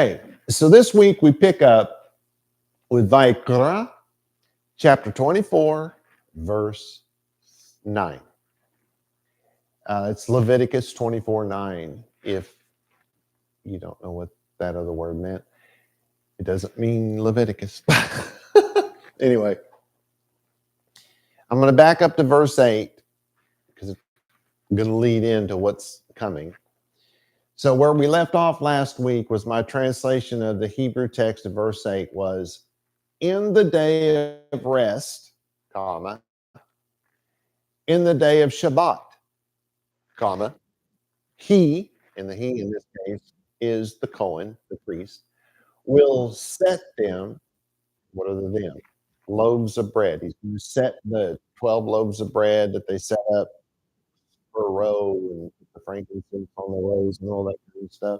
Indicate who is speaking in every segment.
Speaker 1: Hey, so this week we pick up with vaYiqra, chapter 24, verse 9. It's Leviticus 24:9. If you don't know what that other word meant, it doesn't mean Leviticus. Anyway, I'm going to back up to verse 8 because it's going to lead into what's coming. So where we left off last week was my translation of the Hebrew text of verse 8 was, in the day of rest, comma, in the day of Shabat, comma, he, and the he in this case is the Cohen, the priest, will set them, what are the them? Loaves of bread. He's going to set the 12 loaves of bread that they set up for a row and put the frankincense on the rows and all that kind of stuff.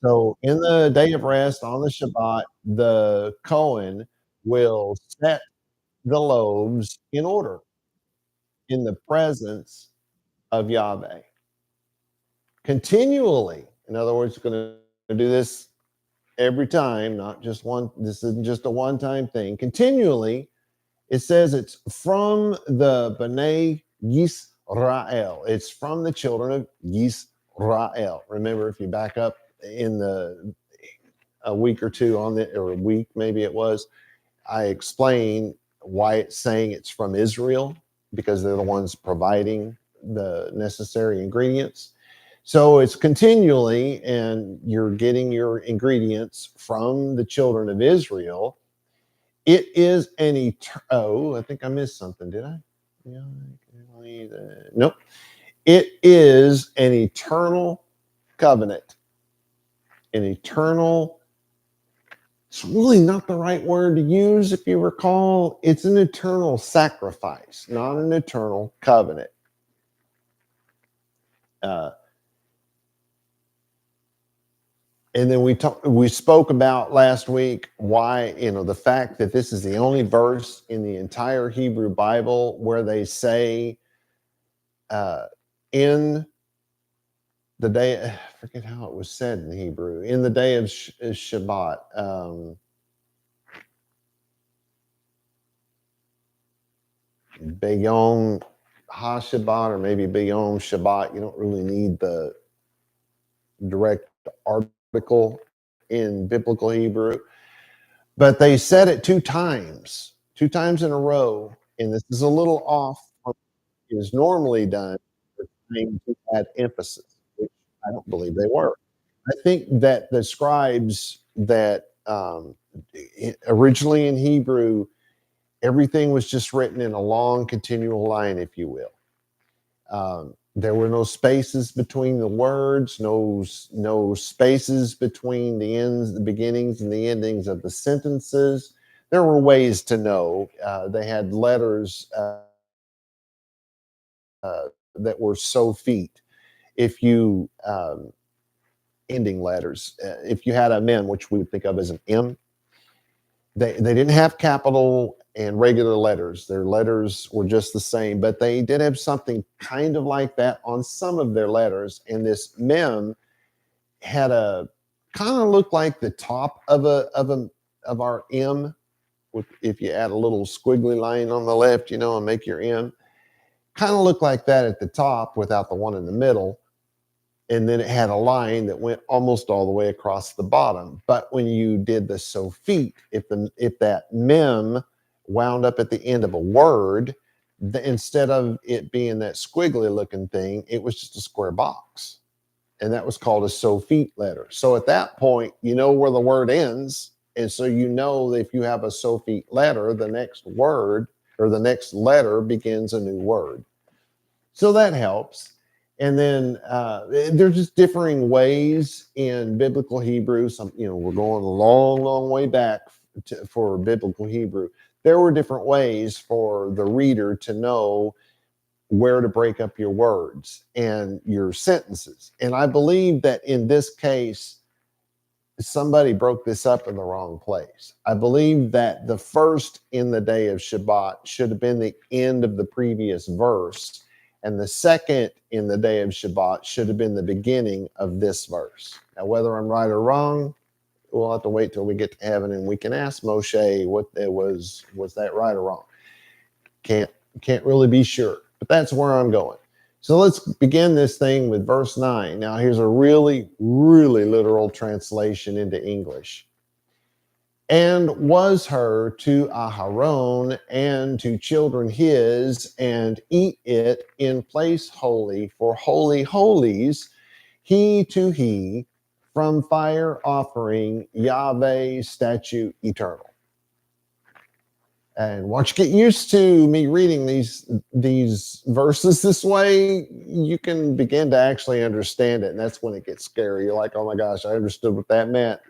Speaker 1: So in the day of rest on the Shabbat, the Cohen will set the loaves in order in the presence of Yahweh. Continually, in other words, going to do this every time, not just one. This isn't just a one-time thing. Continually, it says it's from the Bnei Yisrael. It's from the children of Yisrael. Remember, if you back up in a week or two on it, or a week maybe it was, I explained why it's saying it's from Israel, because they're the ones providing the necessary ingredients. So it's continually, and you're getting your ingredients from the children of Israel. It is an I think I missed something, did I? Yeah, nope. It is an eternal covenant. An eternal, it's really not the right word to use, if you recall. It's an eternal sacrifice, not an eternal covenant. And then we spoke about last week why, the fact that this is the only verse in the entire Hebrew Bible where they say in the day, I forget how it was said in Hebrew, in the day of Shabbat. Beyom HaShabbat, or maybe Beyom Shabbat. You don't really need the direct article in biblical Hebrew, but they said it two times in a row, and this is a little off from what is normally done for trying to add emphasis, which I don't believe they were. I think that the scribes that originally in Hebrew, everything was just written in a long continual line, if you will. There were no spaces between the words, no spaces between the ends, the beginnings, and the endings of the sentences. There were ways to know. They had letters that were so feet. If you ending letters, if you had a mem, which we would think of as an M, they didn't have capital and regular letters. Their letters were just the same, but they did have something kind of like that on some of their letters. And this mem had a kind of looked like the top of our M, with, if you add a little squiggly line on the left, and make your M, kind of looked like that at the top without the one in the middle. And then it had a line that went almost all the way across the bottom. But when you did the sofit, if that mem wound up at the end of a word, instead of it being that squiggly looking thing, it was just a square box. And that was called a sofit letter. So at that point, you know where the word ends. And so you know that if you have a sofit letter, the next word or the next letter begins a new word. So that helps. And then there's just differing ways in biblical Hebrew. We're going a long, long way back for biblical Hebrew. There were different ways for the reader to know where to break up your words and your sentences. And I believe that in this case, somebody broke this up in the wrong place. I believe that the first in the day of Shabbat should have been the end of the previous verse, and the second in the day of Shabbat should have been the beginning of this verse. Now, whether I'm right or wrong, we'll have to wait till we get to heaven and we can ask Moshe what it was that right or wrong. Can't really be sure, but that's where I'm going. So let's begin this thing with verse 9. Now here's a really, really literal translation into English. And was her to Aharon and to children his, and eat it in place holy for holy holies, he to he, from fire offering Yahweh statute eternal. And once you get used to me reading these verses this way, you can begin to actually understand it. And that's when it gets scary. You're like, oh my gosh, I understood what that meant.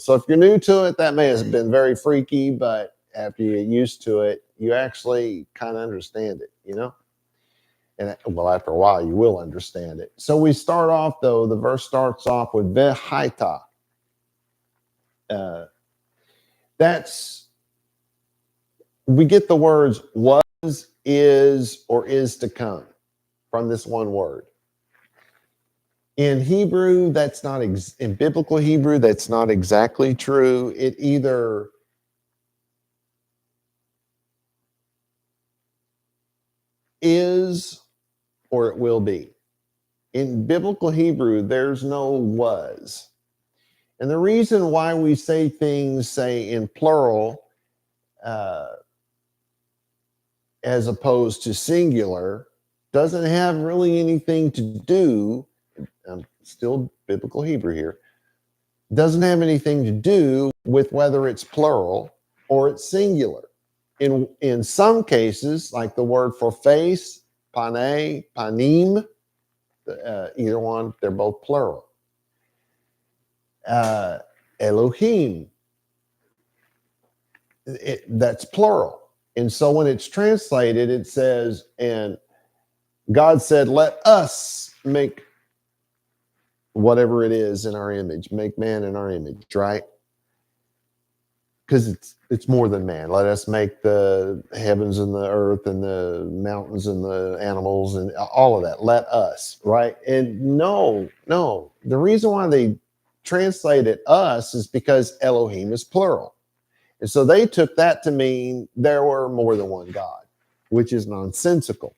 Speaker 1: So if you're new to it, that may have been very freaky, but after you get used to it, you actually kind of understand it, And well, after a while, you will understand it. So we start off, though, the verse starts off with vaYiqra. We get the words was, is, or is to come from this one word. In Hebrew, that's not in biblical Hebrew, that's not exactly true. It either is or it will be. In biblical Hebrew, there's no was. And the reason why we say things, say, in plural, as opposed to singular, doesn't have really anything to do, I'm still biblical Hebrew here, doesn't have anything to do with whether it's plural or it's singular. In some cases, like the word for face, pane, panim, either one, they're both plural. Elohim, that's plural. And so when it's translated, it says, and God said, let us make whatever it is in our image, make man in our image, right? Because it's more than man. Let us make the heavens and the earth and the mountains and the animals and all of that. Let us, right? And no. The reason why they translated us is because Elohim is plural. And so they took that to mean there were more than one God, which is nonsensical.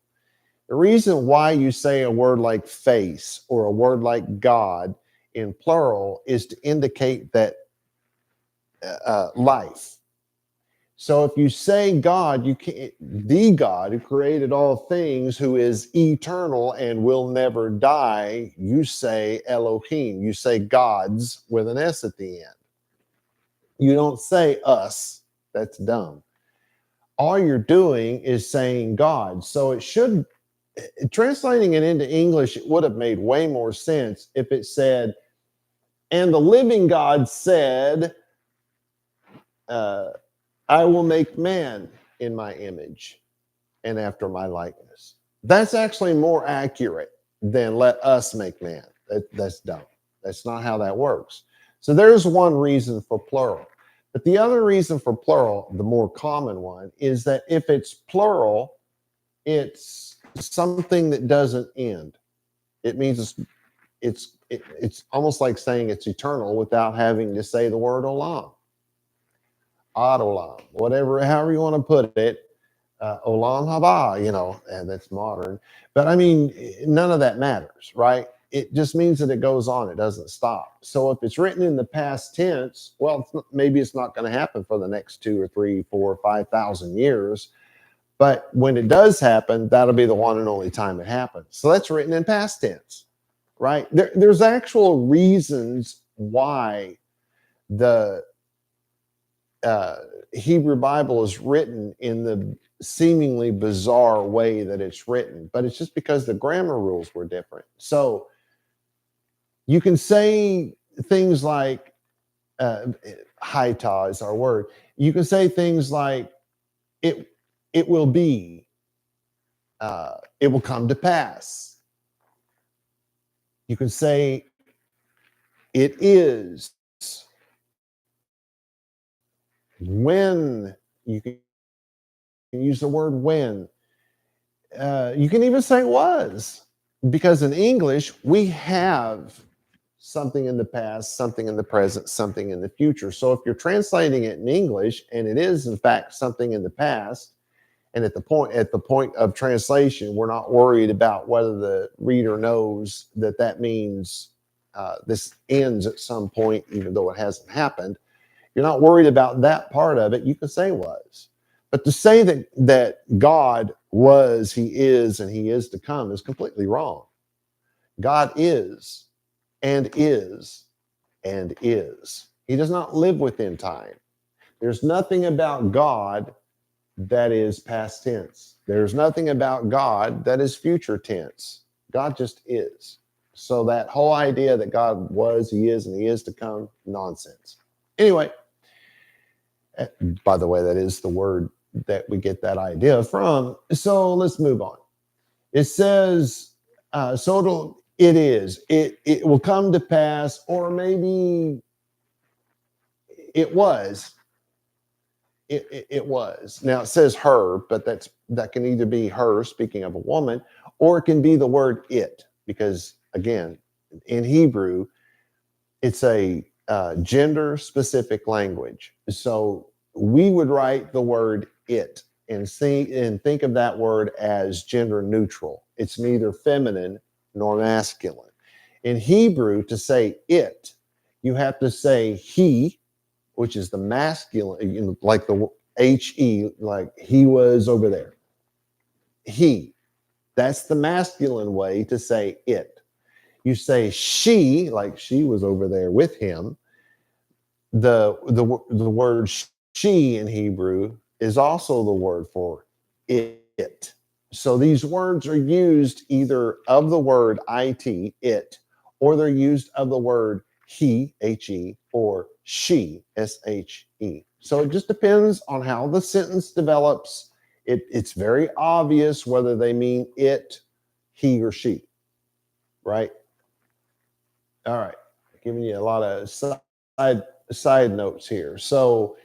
Speaker 1: The reason why you say a word like face or a word like God in plural is to indicate that life. So if you say God, you can't, the God who created all things, who is eternal and will never die, you say Elohim. You say gods with an S at the end. You don't say us. That's dumb. All you're doing is saying God. So it should, translating it into English, it would have made way more sense if it said, and the living God said, I will make man in my image and after my likeness. That's actually more accurate than let us make man. That's dumb. That's not how that works. So there's one reason for plural. But the other reason for plural, the more common one, is that if it's plural, it's something that doesn't end. It means it's almost like saying it's eternal without having to say the word olam. Ad olam, whatever, however you want to put it, olam haba, and that's modern. But I mean, none of that matters, right? It just means that it goes on. It doesn't stop. So if it's written in the past tense, well, maybe it's not going to happen for the next 2 or 3, 4, 5,000 years. But when it does happen, that'll be the one and only time it happens. So that's written in past tense, right? There's actual reasons why the Hebrew Bible is written in the seemingly bizarre way that it's written, but it's just because the grammar rules were different. So you can say things like, haita is our word. You can say things like, it will be, it will come to pass. You can say, it is. When, you can use the word when. You can even say was, because in English we have something in the past, something in the present, something in the future. So if you're translating it in English and it is in fact something in the past, and at the point of translation, we're not worried about whether the reader knows that means this ends at some point, even though it hasn't happened. You're not worried about that part of it. You can say was. But to say that God was, he is, and he is to come is completely wrong. God is and is and is. He does not live within time. There's nothing about God that is past tense. There's nothing about God that is future tense. God just is. So that whole idea that God was, he is, and he is to come, nonsense. Anyway, by the way, that is the word that we get that idea from. So let's move on. It says, it is. It will come to pass, or maybe it was. It was. Now it says her, but that can either be her, speaking of a woman, or it can be the word it, because again, in Hebrew, it's a gender specific language. So we would write the word it and think of that word as gender neutral. It's neither feminine nor masculine. In Hebrew, to say it, you have to say he, which is the masculine, like the he, like he was over there. He, that's the masculine way to say it. You say she, like she was over there with him. The word she in Hebrew is also the word for it. So these words are used either of the word it, or they're used of the word he, he, or she, she. So it just depends on how the sentence develops. It's very obvious whether they mean it, he, or she, right? All right, giving you a lot of side notes here. So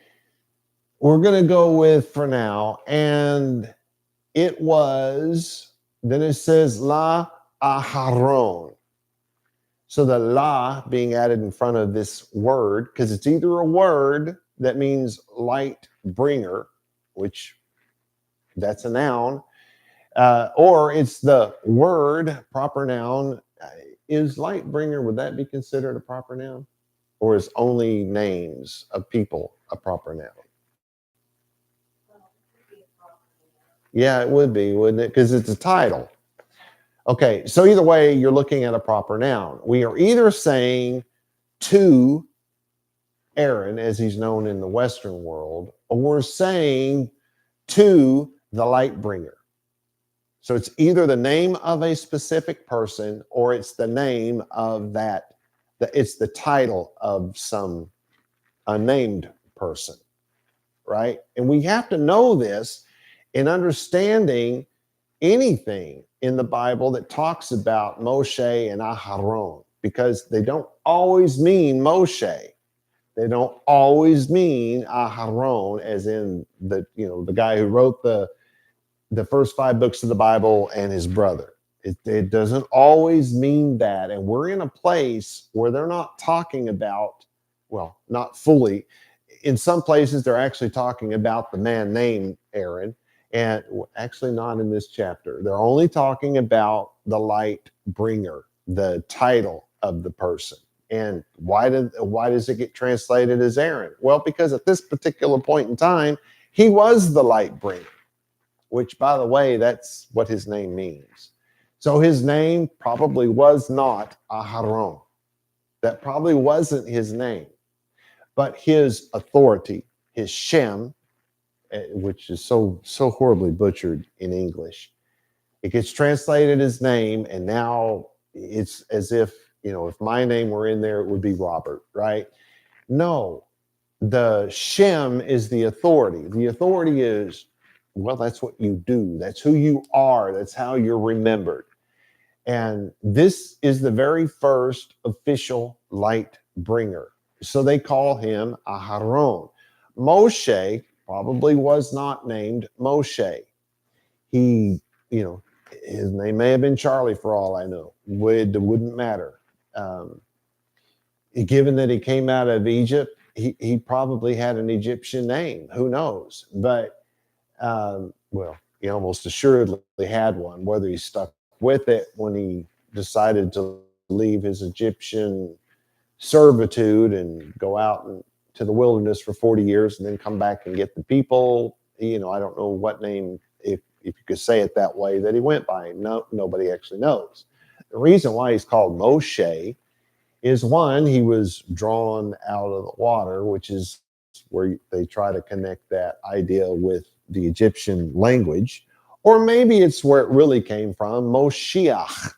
Speaker 1: we're going to go with for now, and it was, then it says la aharon. So the la being added in front of this word, because it's either a word that means light bringer, which that's a noun, or it's the word, proper noun. Is light bringer, would that be considered a proper noun? Or is only names of people a proper noun? Yeah, it would be, wouldn't it? Because it's a title. Okay, so either way, you're looking at a proper noun. We are either saying to Aaron, as he's known in the Western world, or we're saying to the light bringer. So it's either the name of a specific person, or it's the name of it's the title of some unnamed person, right? And we have to know this in understanding anything in the Bible that talks about Moshe and Aharon, because they don't always mean Moshe. They don't always mean Aharon, as in the guy who wrote the first 5 books of the Bible and his brother. It doesn't always mean that. And we're in a place where they're not talking about, well, not fully. In some places, they're actually talking about the man named Aaron, and actually not in this chapter. They're only talking about the light bringer, the title of the person. And why does it get translated as Aaron? Well, because at this particular point in time, he was the light bringer, which, by the way, that's what his name means. So his name probably was not Aharon. That probably wasn't his name. But his authority, his Shem, which is so horribly butchered in English, it gets translated as name, and now it's as if, if my name were in there, it would be Robert, right? No, the Shem is the authority. The authority is, well, that's what you do. That's who you are. That's how you're remembered. And this is the very first official light bringer. So they call him Aharon. Moshe probably was not named Moshe. He, his name may have been Charlie for all I know. Wouldn't matter. given that he came out of Egypt, he probably had an Egyptian name. Who knows? But well, he almost assuredly had one. Whether he stuck with it when he decided to leave his Egyptian servitude and go out to the wilderness for 40 years and then come back and get the people. I don't know what name, if you could say it that way, that he went by. No, nobody actually knows. The reason why he's called Moshe is, one, he was drawn out of the water, which is where they try to connect that idea with the Egyptian language, or maybe it's where it really came from. Moshiach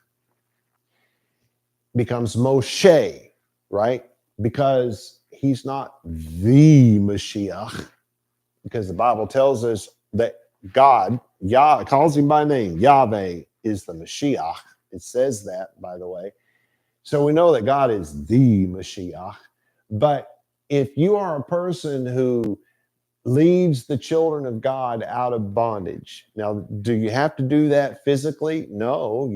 Speaker 1: becomes Moshe, right? Because he's not the Mashiach, because the Bible tells us that God, Yah, calls him by name. Yahweh is the Mashiach. It says that, by the way. So we know that God is the Mashiach. But if you are a person who leads the children of God out of bondage, now, do you have to do that physically? No,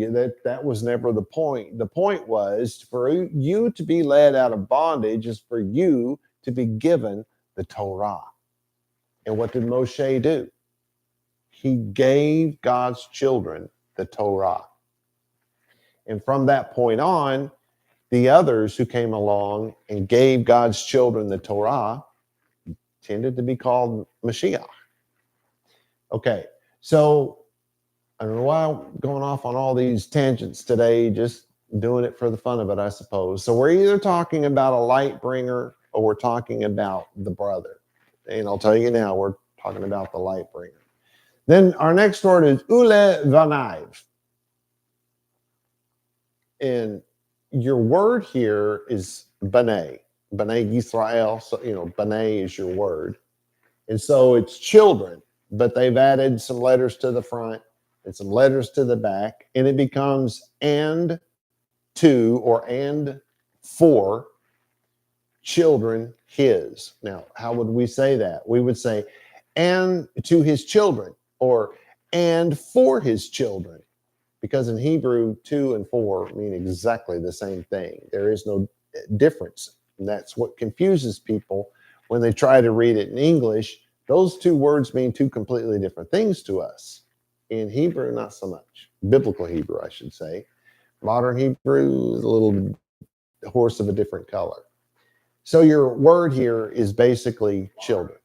Speaker 1: that was never the point. The point was for you to be led out of bondage is for you to be given the Torah. And what did Moshe do? He gave God's children the Torah. And from that point on, the others who came along and gave God's children the Torah tended to be called Mashiach. Okay, so I don't know why I'm going off on all these tangents today, just doing it for the fun of it, I suppose. So we're either talking about a light bringer or we're talking about the brother. And I'll tell you now, we're talking about the light bringer. Then our next word is Ule Vanaiv. And your word here is B'nai Yisrael. So, B'nai is your word. And so it's children, but they've added some letters to the front and some letters to the back, and it becomes and to or and for children his. Now, how would we say that? We would say and to his children, or and for his children, because in Hebrew, 2 and 4 mean exactly the same thing. There is no difference. And that's what confuses people when they try to read it in English. Those two words mean two completely different things to us. In Hebrew, not so much. Biblical Hebrew, I should say. Modern Hebrew is a little horse of a different color. So your word here is basically children.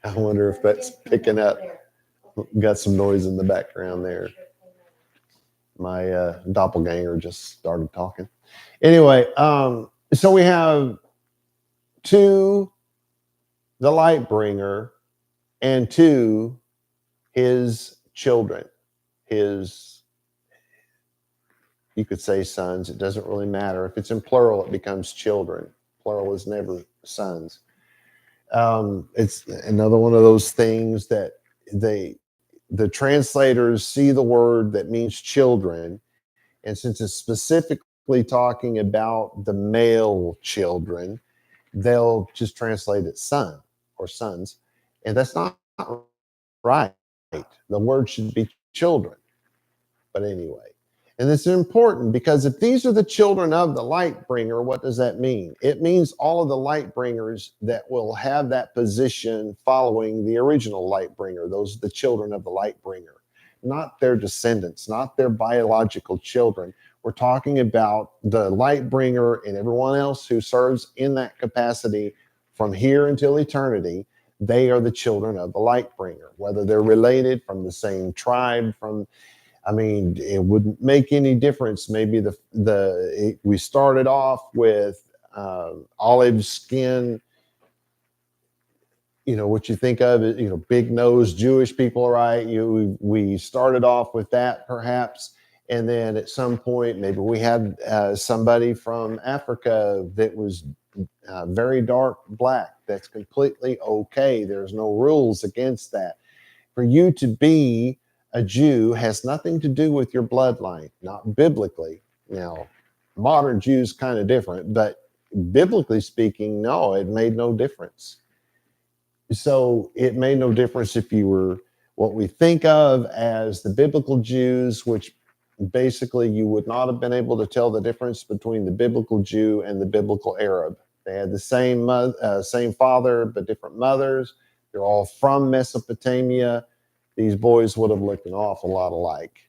Speaker 1: I wonder if that's picking up. Got some noise in the background there. My doppelganger just started talking. Anyway, so we have to the light bringer and to his children, his, you could say sons. It doesn't really matter. If it's in plural, it becomes children. Plural is never sons. It's another one of those things that the translators see the word that means children, and since it's specifically talking about the male children, they'll just translate it son or sons, and that's not right. The word should be children. But anyway, and it's important because if these are the children of the light bringer, what does that mean? It means all of the light bringers that will have that position following the original light bringer. Those are the children of the light bringer, not their descendants, not their biological children. We're talking about the light bringer and everyone else who serves in that capacity from here until eternity. They are the children of the light bringer, whether they're related from the same tribe, it wouldn't make any difference. Maybe we started off with olive skin, what you think of is, big nosed Jewish people, right? We started off with that perhaps. And then at some point, maybe we had somebody from Africa that was very dark black. That's completely okay. There's no rules against that. For you to be a Jew has nothing to do with your bloodline, not biblically. Now, modern Jews kind of different, but biblically speaking, no, it made no difference. So it made no difference if you were what we think of as the biblical Jews, which basically you would not have been able to tell the difference between the biblical Jew and the biblical Arab. They had the same father, but different mothers. They're all from Mesopotamia. These boys would have looked an awful lot alike.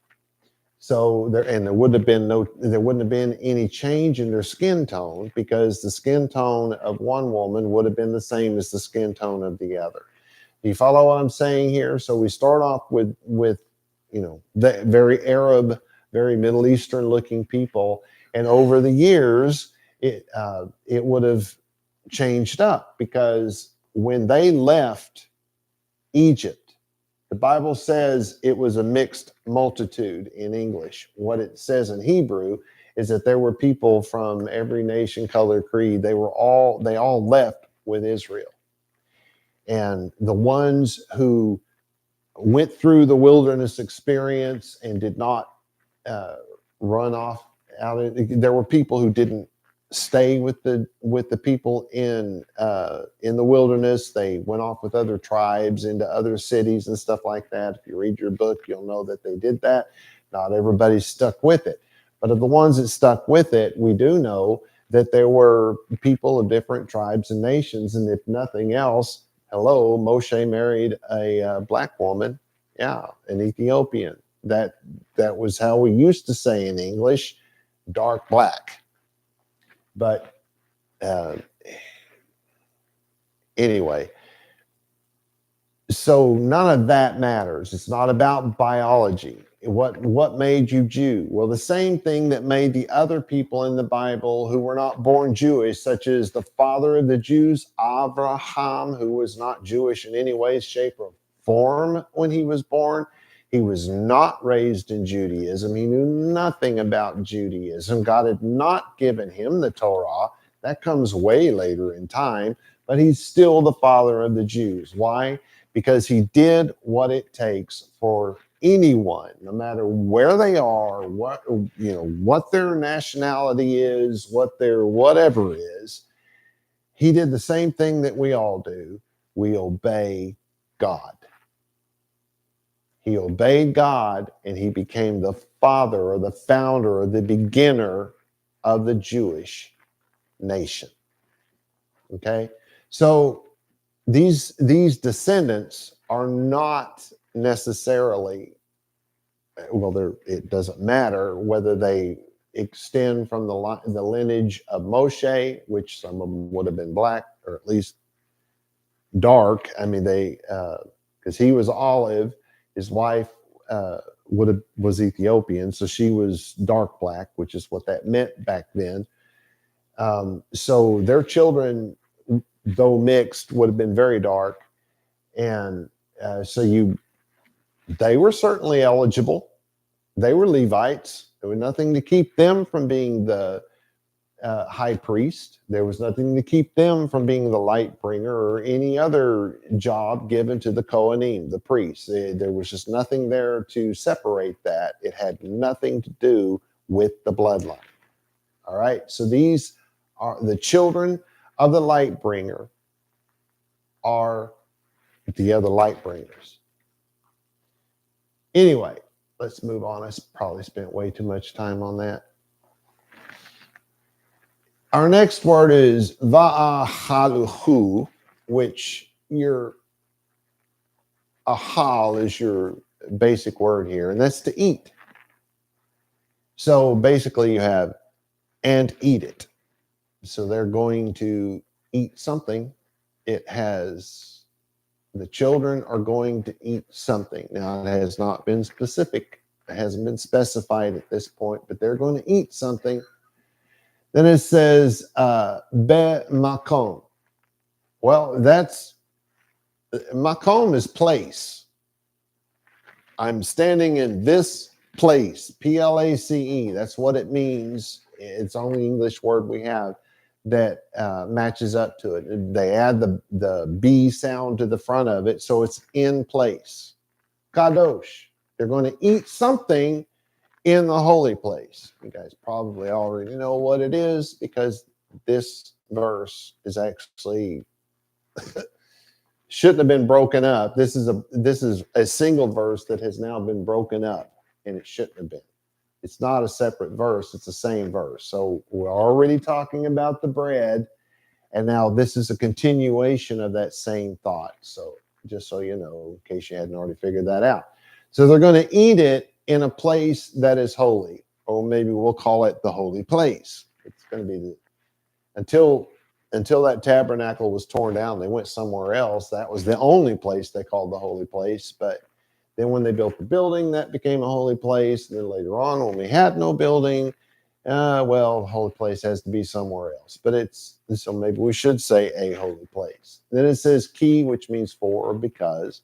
Speaker 1: So there wouldn't have been any change in their skin tone, because the skin tone of one woman would have been the same as the skin tone of the other. Do you follow what I'm saying here? So we start off with the very Arab, very Middle Eastern looking people, and over the years it would have changed up, because when they left Egypt, the Bible says it was a mixed multitude in English. What it says in Hebrew is that there were people from every nation, color, creed. They all left with Israel. And the ones who went through the wilderness experience and did not run off out, there were people who didn't stay with the people in the wilderness. They went off with other tribes into other cities and stuff like that. If you read your book, you'll know that they did that. Not everybody stuck with it, but of the ones that stuck with it, we do know that there were people of different tribes and nations. And if nothing else, hello, Moshe married a black woman, an Ethiopian. That was how we used to say in English, dark black. But anyway, so none of that matters. It's not about biology. What made you Jew? Well, the same thing that made the other people in the Bible who were not born Jewish, such as the father of the Jews, Abraham, who was not Jewish in any way, shape, or form when he was born. He was not raised in Judaism. He knew nothing about Judaism. God had not given him the Torah. That comes way later in time, but he's still the father of the Jews. Why? Because he did what it takes for anyone, no matter where they are, what their nationality is, what their whatever is. He did the same thing that we all do. We obey God. He obeyed God, and he became the father or the founder or the beginner of the Jewish nation. Okay? So these descendants are not necessarily, it doesn't matter whether they extend from the lineage of Moshe, which some of them would have been black or at least dark. I mean, because he was olive. His wife was Ethiopian, so she was dark black, which is what that meant back then. So their children, though mixed, would have been very dark, and they were certainly eligible. They were Levites. There was nothing to keep them from being the high priest. There was nothing to keep them from being the light bringer or any other job given to the Kohanim, the priests. There was just nothing there to separate that. It had nothing to do with the bloodline. All right. So these are the children of the light bringer, are the other light bringers. Anyway, let's move on. I probably spent way too much time on that. Our next word is va'ahaluhu, which your ahal is your basic word here, and that's to eat. So basically you have and eat it. So they're going to eat something. The children are going to eat something. Now, it has not been specific. It hasn't been specified at this point, but they're going to eat something. Then it says, be makom. Well, makom is place. I'm standing in this place, Place. That's what it means. It's the only English word we have that matches up to it. They add the B sound to the front of it, so it's in place. Kadosh. They're going to eat something in the holy place. You guys probably already know what it is, because this verse is actually shouldn't have been broken up. This is a single verse that has now been broken up, and it shouldn't have been. It's not a separate verse. It's the same verse. So we're already talking about the bread. And now this is a continuation of that same thought. So just so you know, in case you hadn't already figured that out. So they're going to eat it in a place that is holy, or maybe we'll call it the holy place. It's going to be until that tabernacle was torn down, they went somewhere else. That was the only place they called the holy place. But then when they built the building, that became a holy place. And then later on, when we had no building, well, the holy place has to be somewhere else. But so maybe we should say a holy place. Then it says ki, which means for or because.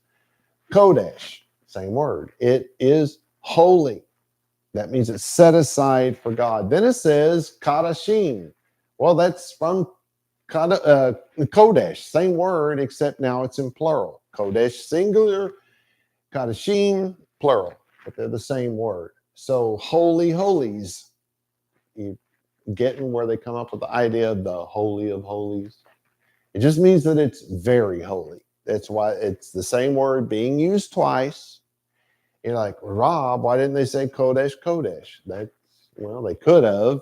Speaker 1: Kodesh, same word. It is holy. That means it's set aside for God. Then it says kadashim. Well, that's from Kodesh, same word, except now it's in plural. Kodesh singular, kadashim plural, but they're the same word. So holy holies, you getting where they come up with the idea of the holy of holies? It just means that it's very holy. That's why it's the same word being used twice. You're like, Rob, why didn't they say Kodesh, Kodesh? Well, they could have.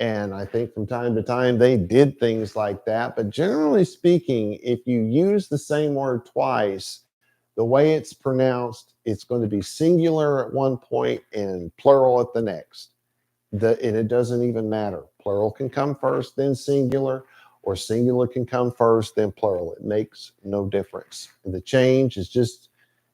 Speaker 1: And I think from time to time they did things like that. But generally speaking, if you use the same word twice, the way it's pronounced, it's going to be singular at one point and plural at the next. And it doesn't even matter. Plural can come first, then singular, or singular can come first, then plural. It makes no difference. And the change is just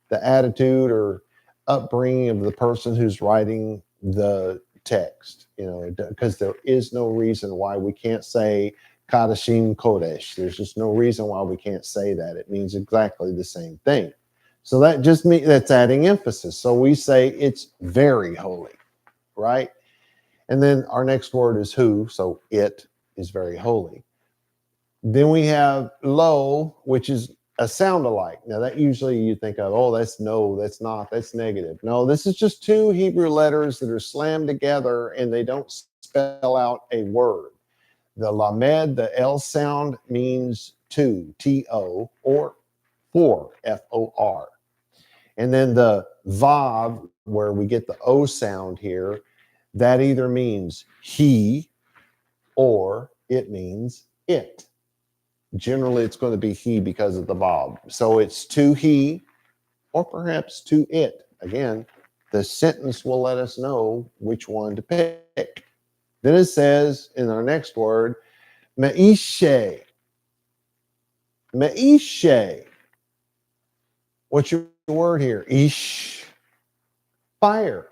Speaker 1: the attitude or upbringing of the person who's writing the text, because there is no reason why we can't say Kadashim Kodesh. There's just no reason why we can't say that. It means exactly the same thing. So that just means that's adding emphasis. So we say it's very holy, right? And then our next word is hu, so it is very holy. Then we have lo, which is a sound alike. Now that usually you think of, oh, that's no, that's not, that's negative. No, this is just two Hebrew letters that are slammed together and they don't spell out a word. The lamed, the L sound means two, T-O, or for, F-O-R. And then the vav, where we get the O sound here, that either means he or it means it. Generally, it's going to be he because of the vav. So it's to he or perhaps to it. Again, the sentence will let us know which one to pick. Then it says in our next word, me'ishe. Me'ishe. What's your word here? Ish. Fire.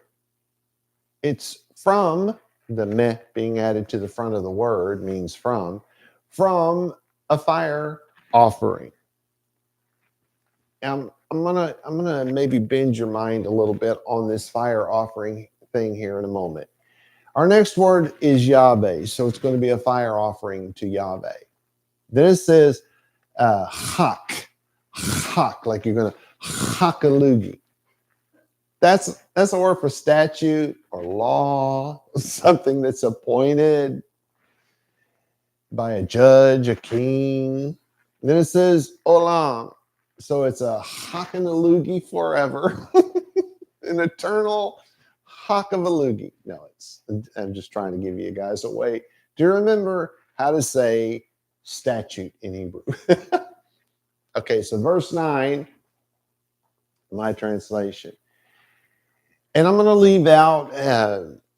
Speaker 1: It's from, the meh being added to the front of the word means from a fire offering. I'm gonna maybe bend your mind a little bit on this fire offering thing here in a moment. Our next word is Yahweh, so it's going to be a fire offering to Yahweh. Then it says hak, like you're gonna hak a loogie. That's a word for statute or law, something that's appointed by a judge, a king. Then it says olam. So it's a hakalugi forever, an eternal hakalugi. No, I'm just trying to give you guys a way to remember how to say statute in Hebrew. Okay, so verse 9, my translation. And I'm going to leave out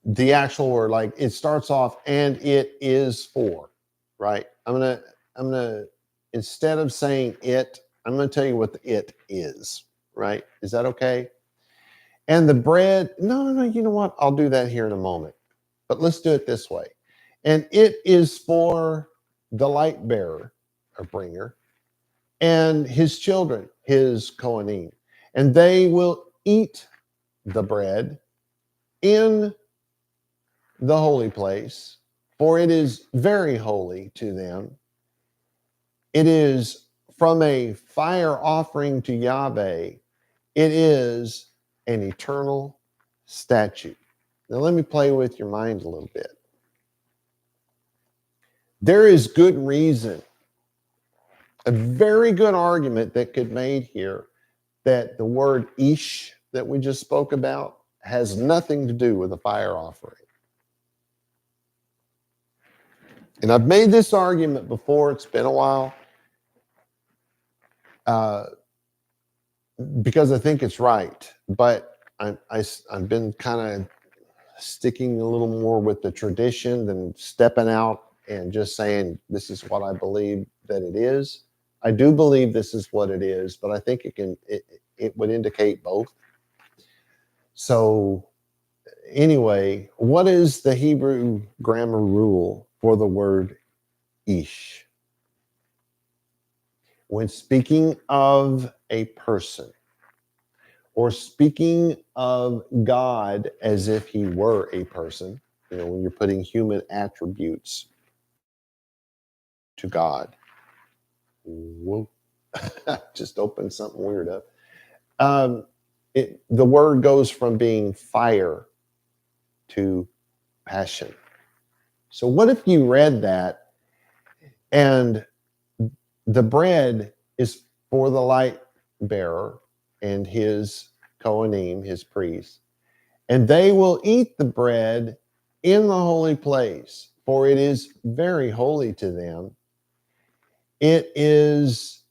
Speaker 1: the actual word, like it starts off, and it is for, right? I'm gonna instead of saying it, I'm going to tell you what the it is, right? Is that okay? And the bread, no, you know what? I'll do that here in a moment. But let's do it this way. And it is for the light bearer or bringer and his children, his Kohanim. And they will eat the bread in the holy place, for it is very holy to them. It is from a fire offering to Yahweh. It is an eternal statute. Now let me play with your mind a little bit. There is good reason, a very good argument that could be made here that the word ish that we just spoke about, has nothing to do with a fire offering. And I've made this argument before. It's been a while. Because I think it's right. But I've been kind of sticking a little more with the tradition than stepping out and just saying, this is what I believe that it is. I do believe this is what it is, but I think it would indicate both. So anyway, what is the Hebrew grammar rule for the word ish? When speaking of a person or speaking of God as if he were a person, when you're putting human attributes to God. Whoa. Just opened something weird up. The word goes from being fire to passion. So what if you read that and the bread is for the light bearer and his Kohanim, his priests, and they will eat the bread in the holy place, for it is very holy to them. It is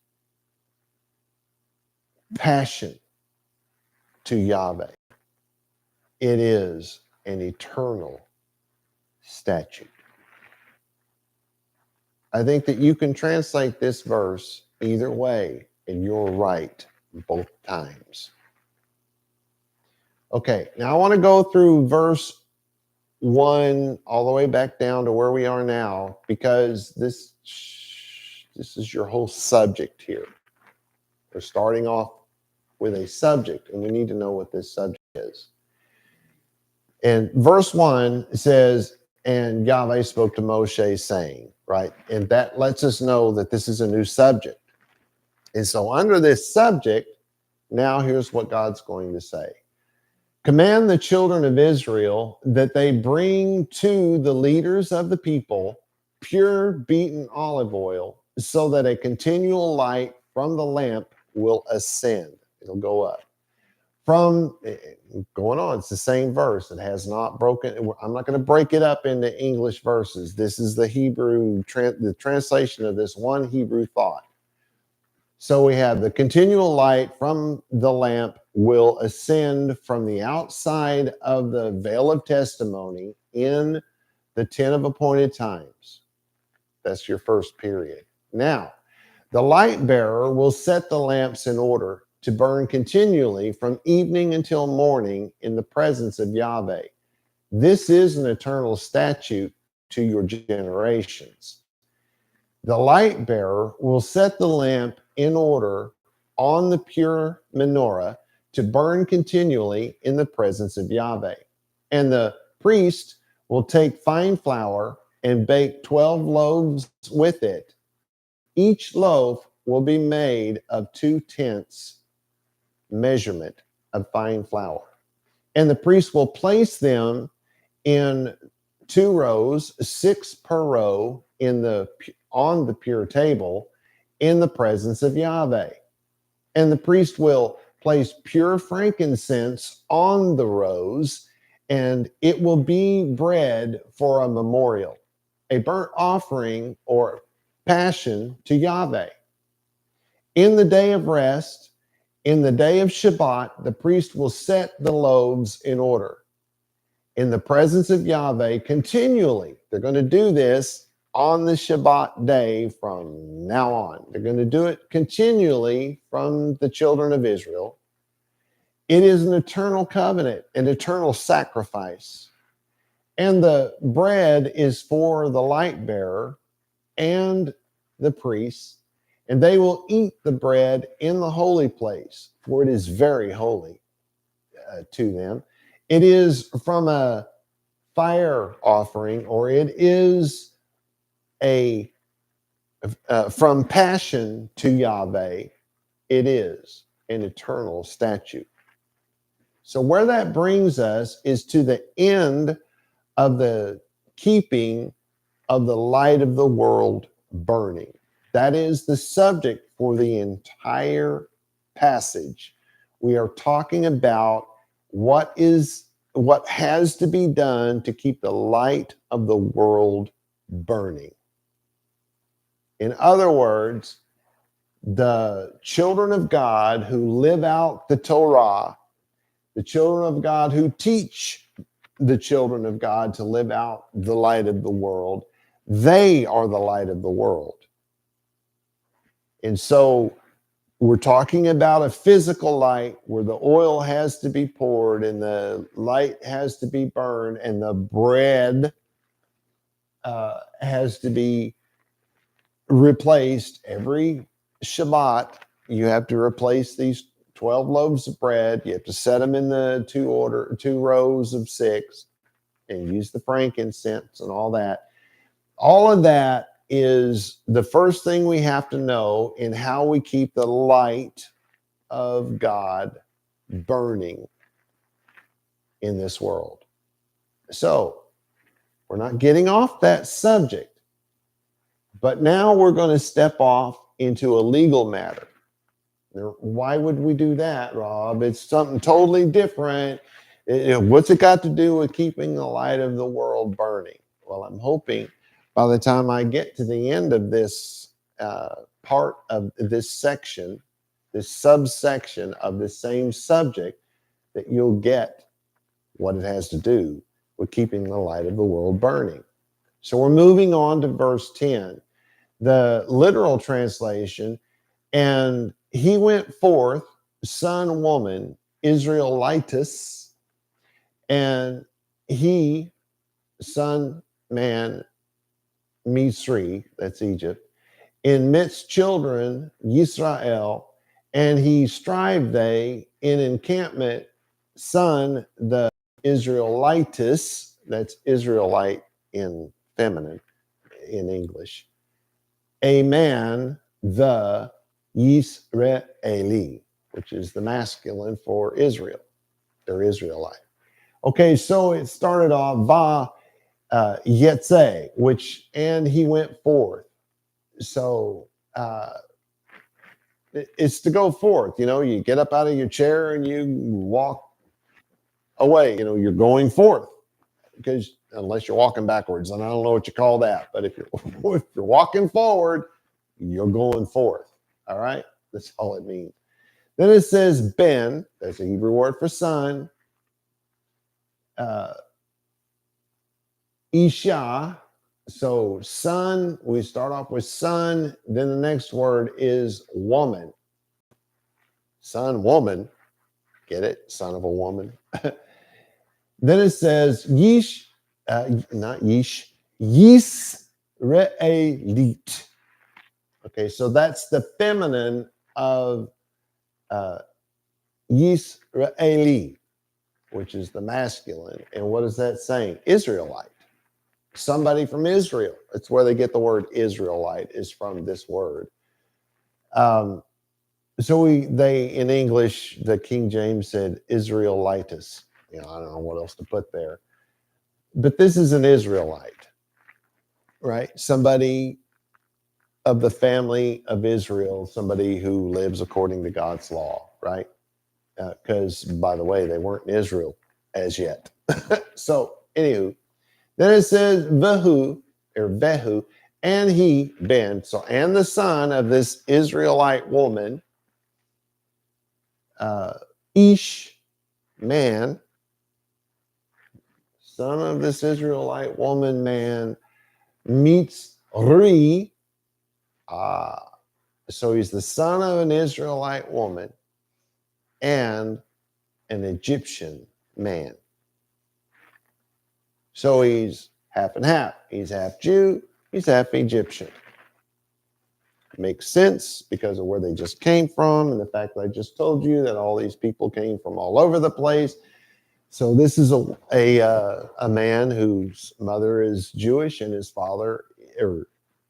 Speaker 1: passion to Yahweh. It is an eternal statute. I think that you can translate this verse either way, and you're right both times. Okay, now I want to go through verse 1 all the way back down to where we are now, because this is your whole subject here. We're starting off with a subject, and we need to know what this subject is. And verse 1 says, and Yahweh spoke to Moshe saying, right? And that lets us know that this is a new subject. And so under this subject, now here's what God's going to say. Command the children of Israel that they bring to the leaders of the people pure beaten olive oil, so that a continual light from the lamp will ascend. It'll go up. From going on, it's the same verse. It has not broken. I'm not going to break it up into English verses. This is the Hebrew, the translation of this one Hebrew thought. So we have the continual light from the lamp will ascend from the outside of the veil of testimony in the tent of appointed times. That's your first period. Now, the light bearer will set the lamps in order to burn continually from evening until morning in the presence of Yahweh. This is an eternal statute to your generations. The light bearer will set the lamp in order on the pure menorah to burn continually in the presence of Yahweh. And the priest will take fine flour and bake 12 loaves with it. Each loaf will be made of 2/10 measurement of fine flour. And the priest will place them in 2 rows, 6 per row, on the pure table in the presence of Yahweh. And the priest will place pure frankincense on the rows, and it will be bread for a memorial, a burnt offering or passion to Yahweh. In the day of rest, in the day of Shabbat, the priest will set the loaves in order in the presence of Yahweh continually. They're going to do this on the Shabbat day from now on. They're going to do it continually from the children of Israel. It is an eternal covenant, an eternal sacrifice. And the bread is for the light bearer and the priests, and they will eat the bread in the holy place, for it is very holy to them. It is from a fire offering, or it is from passion to Yahweh. It is an eternal statute. So where that brings us is to the end of the keeping of the light of the world burning. That is the subject for the entire passage. We are talking about what has to be done to keep the light of the world burning. In other words, the children of God who live out the Torah, the children of God who teach the children of God to live out the light of the world, they are the light of the world. And so we're talking about a physical light where the oil has to be poured and the light has to be burned and the bread has to be replaced every Shabbat. You have to replace these 12 loaves of bread. You have to set them in the two rows of 6 and use the frankincense and all that. All of that is the first thing we have to know in how we keep the light of God burning in this world. So we're not getting off that subject, but now we're going to step off into a legal matter. Why would we do that, Rob? It's something totally different. What's it got to do with keeping the light of the world burning? Well, I'm hoping by the time I get to the end of this part of this section, this subsection of the same subject, that you'll get what it has to do with keeping the light of the world burning. So we're moving on to verse 10. The literal translation, and he went forth, son, woman, Israelitis, and he, son, man, Misri, that's Egypt, in midst children, Yisrael, and he strived they in encampment, son, the Israelitis, that's Israelite in feminine, in English, a man, the Yisraeli, which is the masculine for Israel, or Israelite. Okay, so it started off vaYiqra, which, and he went forth. So it's to go forth. You get up out of your chair and you walk away. You're going forth, because unless you're walking backwards, and I don't know what you call that, but if you're walking forward, you're going forth. All right, that's all it means. Then it says ben, that's a Hebrew word for son. Isha, so son, we start off with son, then the next word is woman. Son, woman, get it? Son of a woman. Then it says Yish, not Yish, Yisraelit. Okay, so that's the feminine of Yisraeli, which is the masculine. And what is that saying? Israelite. Somebody from Israel. That's where they get the word Israelite, is from this word. So they in English, the King James said Israelitis. I don't know what else to put there. But this is an Israelite, right? Somebody of the family of Israel, somebody who lives according to God's law, right? Because, by the way, they weren't in Israel as yet. So, anywho, then it says Vehu, or Vehu, and he, Ben, so, and the son of this Israelite woman, Ish, man, son of this Israelite woman, man, meets Ri, so he's the son of an Israelite woman and an Egyptian man. So he's half and half. He's half Jew, he's half Egyptian. Makes sense because of where they just came from and the fact that I just told you that all these people came from all over the place. So this is a man whose mother is Jewish and his father,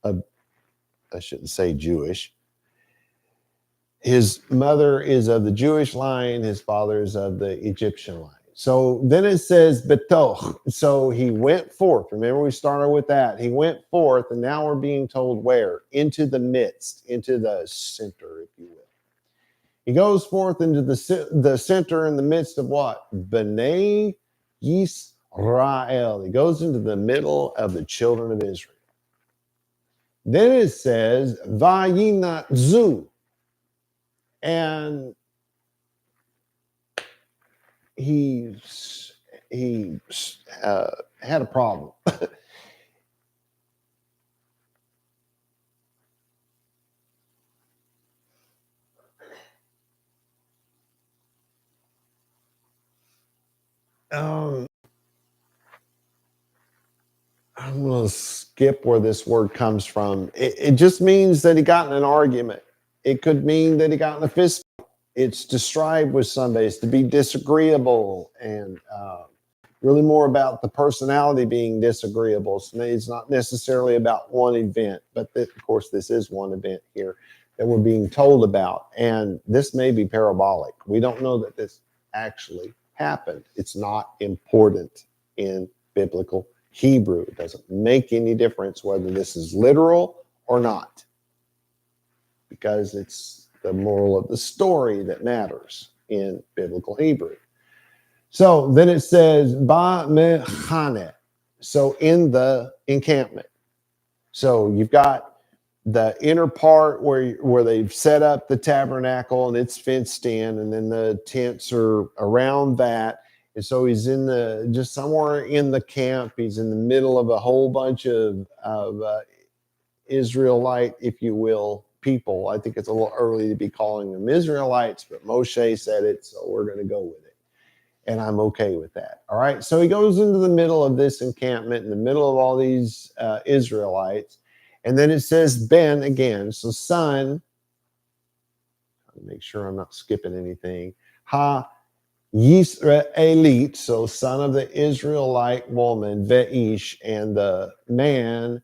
Speaker 1: I shouldn't say Jewish. His mother is of the Jewish line, his father is of the Egyptian line. So then it says betoch. So he went forth. Remember, we started with that. He went forth, and now we're being told where? Into the midst, into the center, if you will. He goes forth into the center in the midst of what? B'nai Yisrael. He goes into the middle of the children of Israel. Then it says, vaYinatzu. And he had a problem. I'm going to skip where this word comes from. It just means that he got in an argument. It could mean that he got in a fist fight. It's to strive with somebody. It's to be disagreeable, and really more about the personality being disagreeable. So it's not necessarily about one event, but of course this is one event here that we're being told about. And this may be parabolic. We don't know that this actually happened. It's not important in biblical Hebrew. It doesn't make any difference whether this is literal or not, because it's the moral of the story that matters in biblical Hebrew. So then it says, ba mechane, so in the encampment. So you've got the inner part where they've set up the tabernacle and it's fenced in, and then the tents are around that. And so he's just somewhere in the camp. He's in the middle of a whole bunch of Israelite, if you will, people. I think it's a little early to be calling them Israelites, but Moshe said it, so we're going to go with it. And I'm okay with that. All right. So he goes into the middle of this encampment, in the middle of all these Israelites. And then it says Ben again. So son, make sure I'm not skipping anything. Ha Yisraelit, so son of the Israelite woman, Ve'ish, and the man,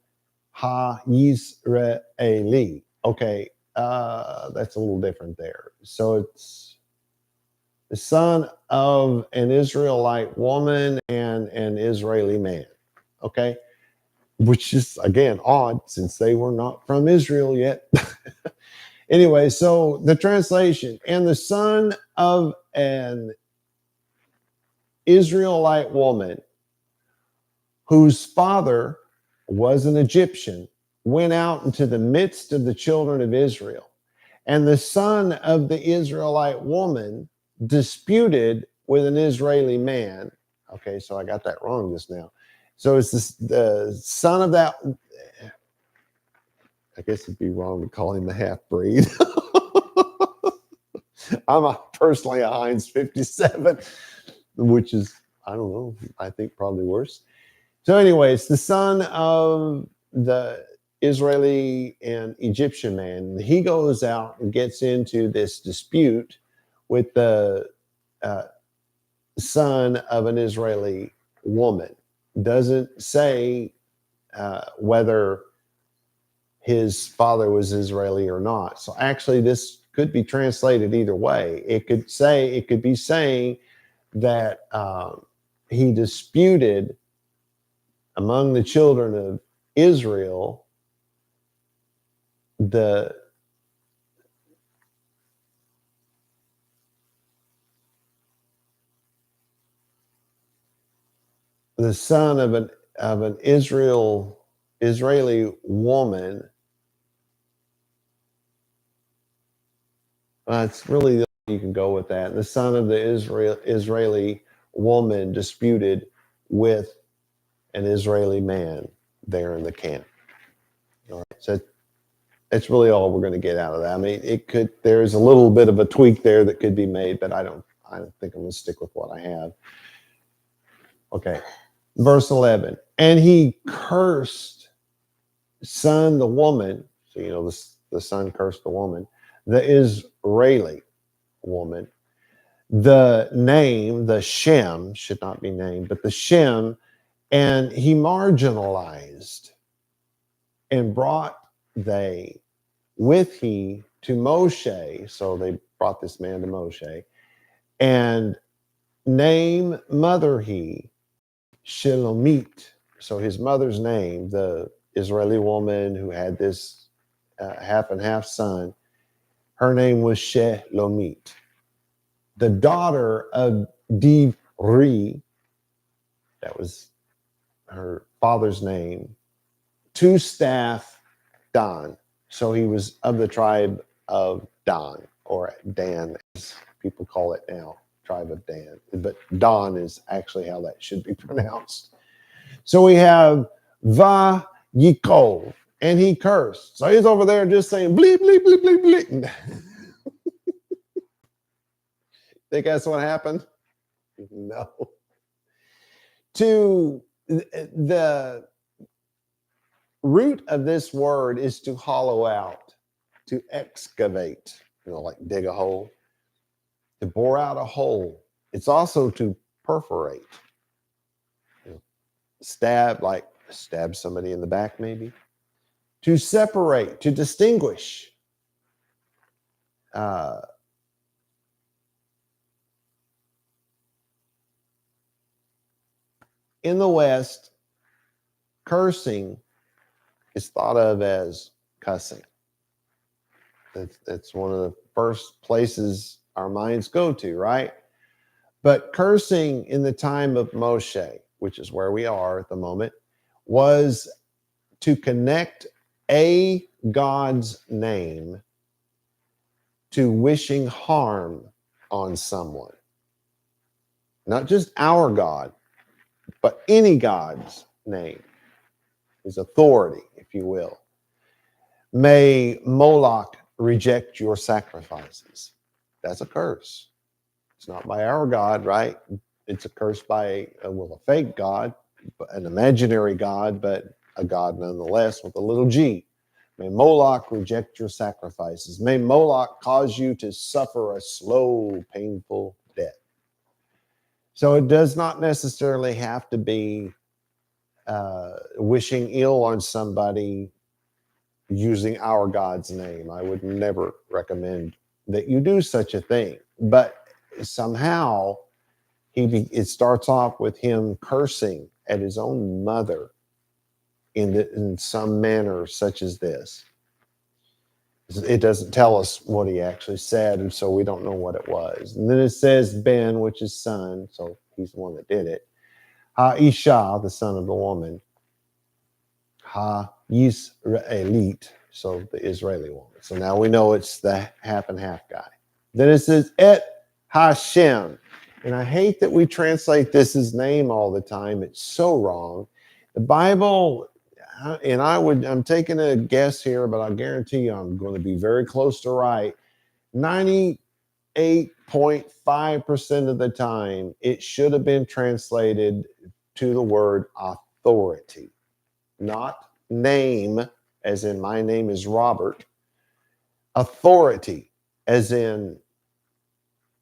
Speaker 1: Ha Yisraeli. Okay, that's a little different there. So it's the son of an Israelite woman and an Israeli man. Okay, which is, again, odd since they were not from Israel yet. Anyway, so the translation, and the son of an Israelite woman whose father was an Egyptian went out into the midst of the children of Israel. And the son of the Israelite woman disputed with an Israeli man. Okay, so I got that wrong just now. So it's the son of that. I guess it'd be wrong to call him a half-breed. I'm personally a Heinz 57, which is, I don't know, I think probably worse. So anyway, it's the son of the Israeli and Egyptian man. He goes out and gets into this dispute with the son of an Israeli woman. Doesn't say whether his father was Israeli or not. So actually, this could be translated either way. It could be saying that he disputed among the children of Israel the son of an Israeli woman. It's really the you can go with that. The son of the Israeli woman disputed with an Israeli man there in the camp. All right, so that's really all we're going to get out of that. I mean, there's a little bit of a tweak there that could be made, but I don't think I'm going to stick with what I have. Okay, verse 11. And he cursed the woman. So, the son cursed the woman, the Israeli woman. The name, the Shem, should not be named, but the Shem, and he marginalized and brought they with he to Moshe. So they brought this man to Moshe, and name mother he Shelomit. So his mother's name, the Israeli woman who had this half and half son, Her name was Shelomit, the daughter of Divri. That was her father's name. To staff Dan. So he was of the tribe of Dan, or Dan, as people call it now, tribe of Dan. But Dan is actually how that should be pronounced. So we have vaYiqra, and he cursed. So he's over there just saying bleep, bleep, bleep, bleep, bleep. Think that's what happened? No. To the root of this word is to hollow out, to excavate, like dig a hole, to bore out a hole. It's also to perforate, stab, like stab somebody in the back maybe, to separate, to distinguish. In the West, cursing is thought of as cussing. That's one of the first places our minds go to, right? But cursing in the time of Moshe, which is where we are at the moment, was to connect a God's name to wishing harm on someone. Not just our God, but any God's name, his authority, if you will. May Moloch reject your sacrifices. That's a curse. It's not by our God, right? It's a curse by a fake God, an imaginary God, but a God nonetheless with a little g. May Moloch reject your sacrifices. May Moloch cause you to suffer a slow, painful death. So it does not necessarily have to be wishing ill on somebody using our God's name. I would never recommend that you do such a thing. But somehow it starts off with him cursing at his own mother in some manner such as this. It doesn't tell us what he actually said, and so we don't know what it was. And then it says Ben, which is son, so he's the one that did it. Ha-Isha, the son of the woman. Ha-Yisraelit, so the Israeli woman. So now we know it's the half and half guy. Then it says Et Hashem. And I hate that we translate this as name all the time. It's so wrong. The Bible, and I'm taking a guess here, but I guarantee you I'm going to be very close to right. 98.5% of the time, it should have been translated to the word authority, not name, as in my name is Robert. Authority, as in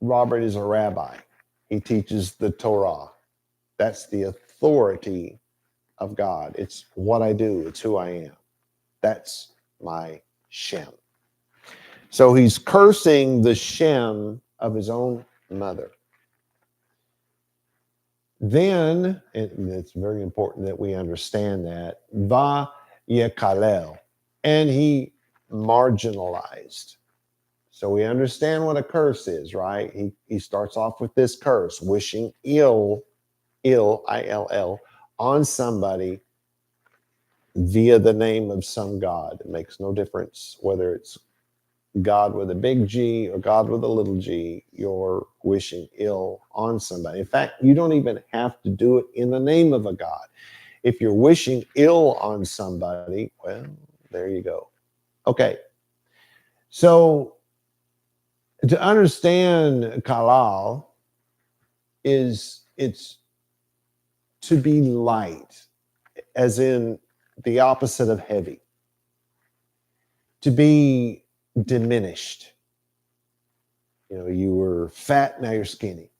Speaker 1: Robert is a rabbi. He teaches the Torah. That's the authority of God. It's what I do. It's who I am. That's my Shem. So he's cursing the Shem of his own mother. Then, and it's very important that we understand that, vaYiqra, and he marginalized. So we understand what a curse is, right? He starts off with this curse, wishing ill, I-L-L, on somebody via the name of some God. It makes no difference whether it's God with a big G or God with a little g. You're wishing ill on somebody. In fact, you don't even have to do it in the name of a God. If you're wishing ill on somebody, well, there you go. Okay. So to understand kalal it's to be light, as in the opposite of heavy. To be diminished. You were fat, now you're skinny.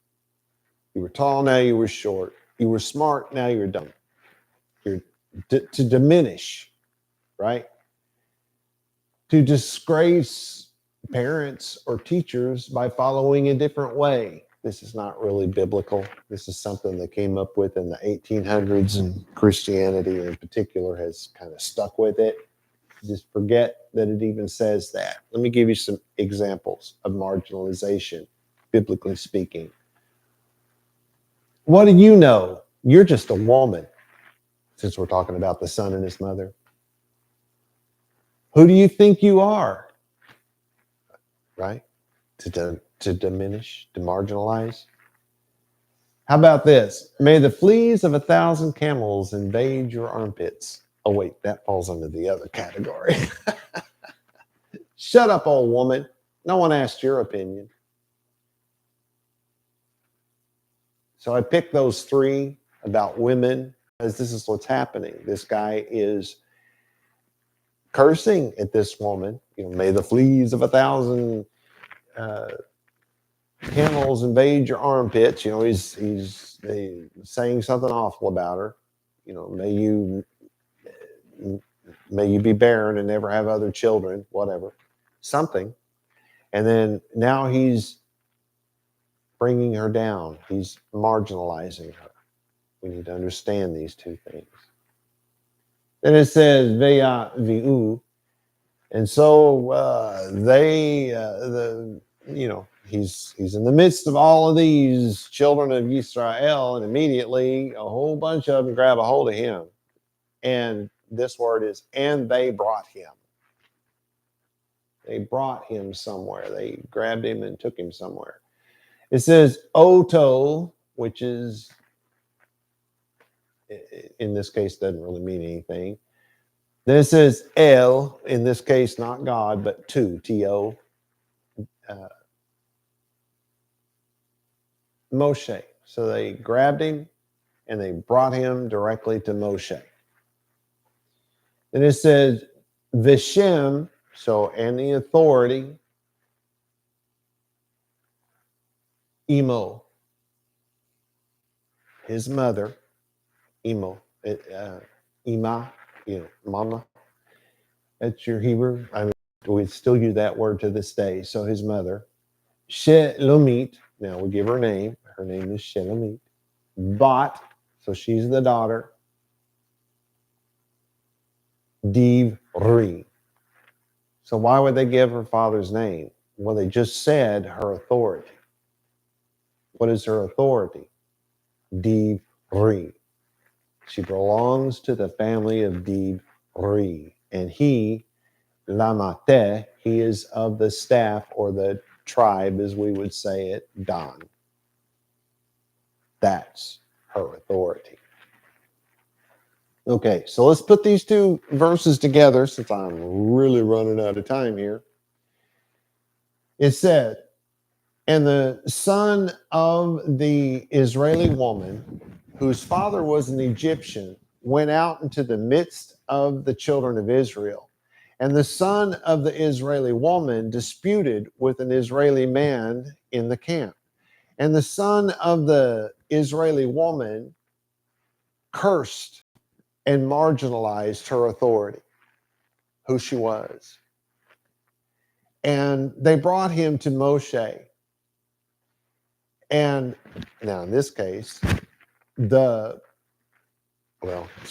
Speaker 1: You were tall, now you were short. You were smart, now you're dumb. You're to diminish, right? To disgrace parents or teachers by following a different way. This is not really biblical. This is something they came up with in the 1800s, and Christianity in particular has kind of stuck with it. just forget that it even says that. Let me give you some examples of marginalization, biblically speaking. What do you know? You're just a woman, since we're talking about the son and his mother. Who do you think you are? Right? To diminish, to marginalize. How about this? May the fleas of 1,000 camels invade your armpits. Oh, wait, that falls under the other category. Shut up, old woman. No one asked your opinion. So I picked those three about women because this is what's happening. This guy is cursing at this woman. May the fleas of 1,000 camels invade your armpits. He's saying something awful about her. May you be barren and never have other children, whatever, something. And then now he's bringing her down. He's marginalizing her. We need to understand these two things. Then it says vaYiqra, and so he's in the midst of all of these children of Israel, and immediately a whole bunch of them grab a hold of him. And this word is, and they brought him. They brought him somewhere. They grabbed him and took him somewhere. It says Oto, which is, in this case, doesn't really mean anything. Then it says El, in this case, not God, but T-O. Moshe. So they grabbed him and they brought him directly to Moshe. Then it says Vishem, and the authority, Emo, his mother, Emo, Ima, mama. That's your Hebrew. We still use that word to this day. So his mother, Shelomit. Now we give her name. Her name is Shelomit. Bat, so she's the daughter. Divri. So why would they give her father's name? Well, they just said her authority. What is her authority? Divri. She belongs to the family of Divri. And he, Lamate, he is of the staff or the tribe, as we would say it, Dan. That's her authority. Okay, so let's put these two verses together since I'm really running out of time here. It said, and the son of the Israeli woman, whose father was an Egyptian, went out into the midst of the children of Israel. And the son of the Israeli woman disputed with an Israeli man in the camp. And the son of the Israeli woman cursed and marginalized her authority, who she was. And they brought him to Moshe. And now in this case, it's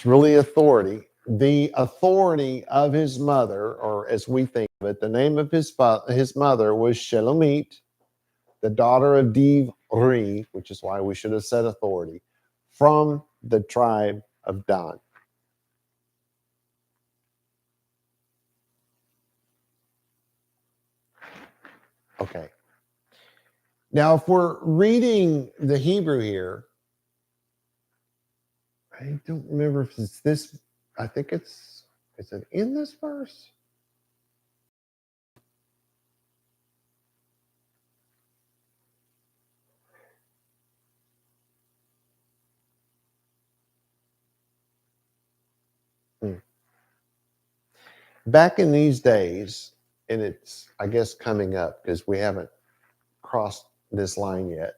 Speaker 1: really authority. The authority of his mother, or as we think of it, the name of his mother was Shelomit, the daughter of Divri, which is why we should have said authority, from the tribe of Dan. Okay. Now, if we're reading the Hebrew here, I don't remember if it's this. I think is it in this verse? Back in these days, and it's, I guess, coming up because we haven't crossed this line yet,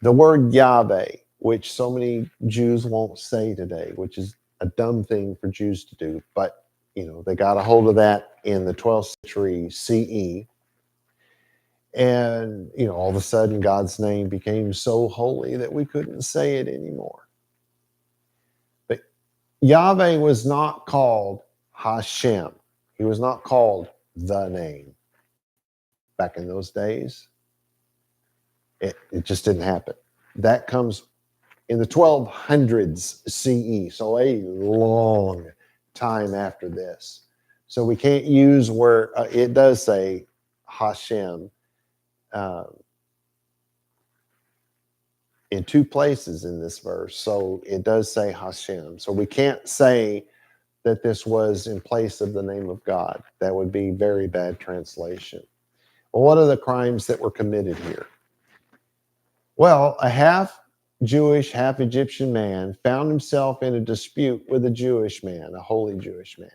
Speaker 1: the word Yahweh, which so many Jews won't say today, which is a dumb thing for Jews to do, but they got a hold of that in the 12th century CE. And, all of a sudden God's name became so holy that we couldn't say it anymore. But Yahweh was not called Hashem. He was not called the name. Back in those days, it just didn't happen. That comes in the 1200s CE, so a long time after this. So we can't use where it does say Hashem in two places in this verse. So it does say Hashem. So we can't say that this was in place of the name of God. That would be very bad translation. Well, what are the crimes that were committed here? Well, a half Jewish, half Egyptian man found himself in a dispute with a Jewish man, a holy Jewish man.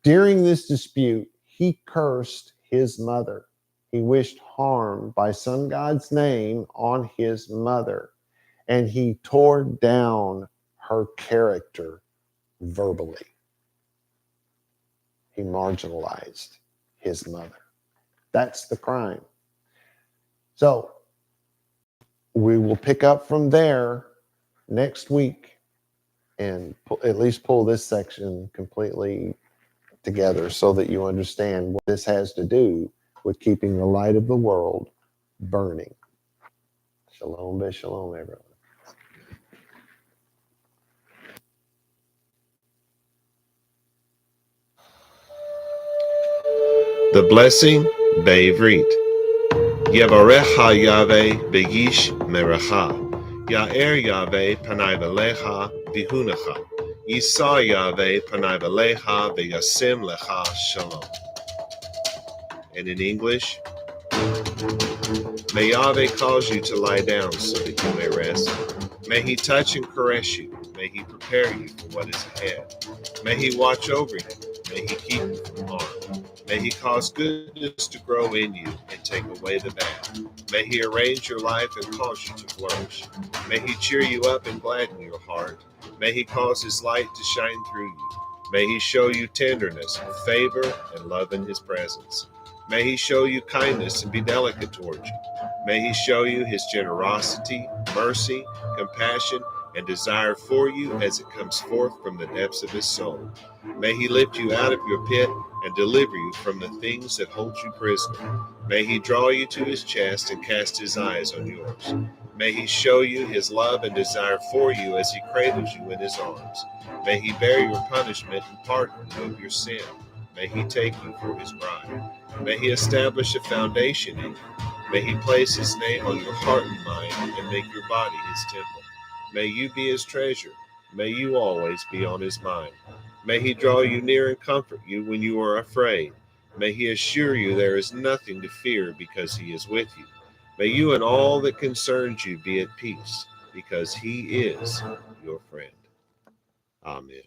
Speaker 1: During this dispute, he cursed his mother. He wished harm by sun god's name on his mother, and he tore down her character verbally. He marginalized his mother. That's the crime. So we will pick up from there next week and at least pull this section completely together so that you understand what this has to do with keeping the light of the world burning. Shalom, shalom, everyone.
Speaker 2: The blessing, vaYiqra. Yevarecha Yahweh beyish merecha. Ya'er Yahweh panai v'lecha vihunecha. Yisa Yahweh panai v'lecha v'yasim lecha shalom. And in English, may Yahweh cause you to lie down so that you may rest. May he touch and caress you. May he prepare you for what is ahead. May he watch over you. May he keep you from harm. May he cause goodness to grow in you and take away the bad. May he arrange your life and cause you to flourish. May he cheer you up and gladden your heart. May he cause his light to shine through you. May he show you tenderness, favor, and love in his presence. May he show you kindness and be delicate towards you. May he show you his generosity, mercy, compassion, and desire for you as it comes forth from the depths of his soul. May he lift you out of your pit and deliver you from the things that hold you prisoner. May he draw you to his chest and cast his eyes on yours. May he show you his love and desire for you as he cradles you in his arms. May he bear your punishment and pardon you of your sin. May he take you for his bride. May he establish a foundation in you. May he place his name on your heart and mind and make your body his temple. May you be his treasure. May you always be on his mind. May he draw you near and comfort you when you are afraid. May he assure you there is nothing to fear because he is with you. May you and all that concerns you be at peace because he is your friend. Amen.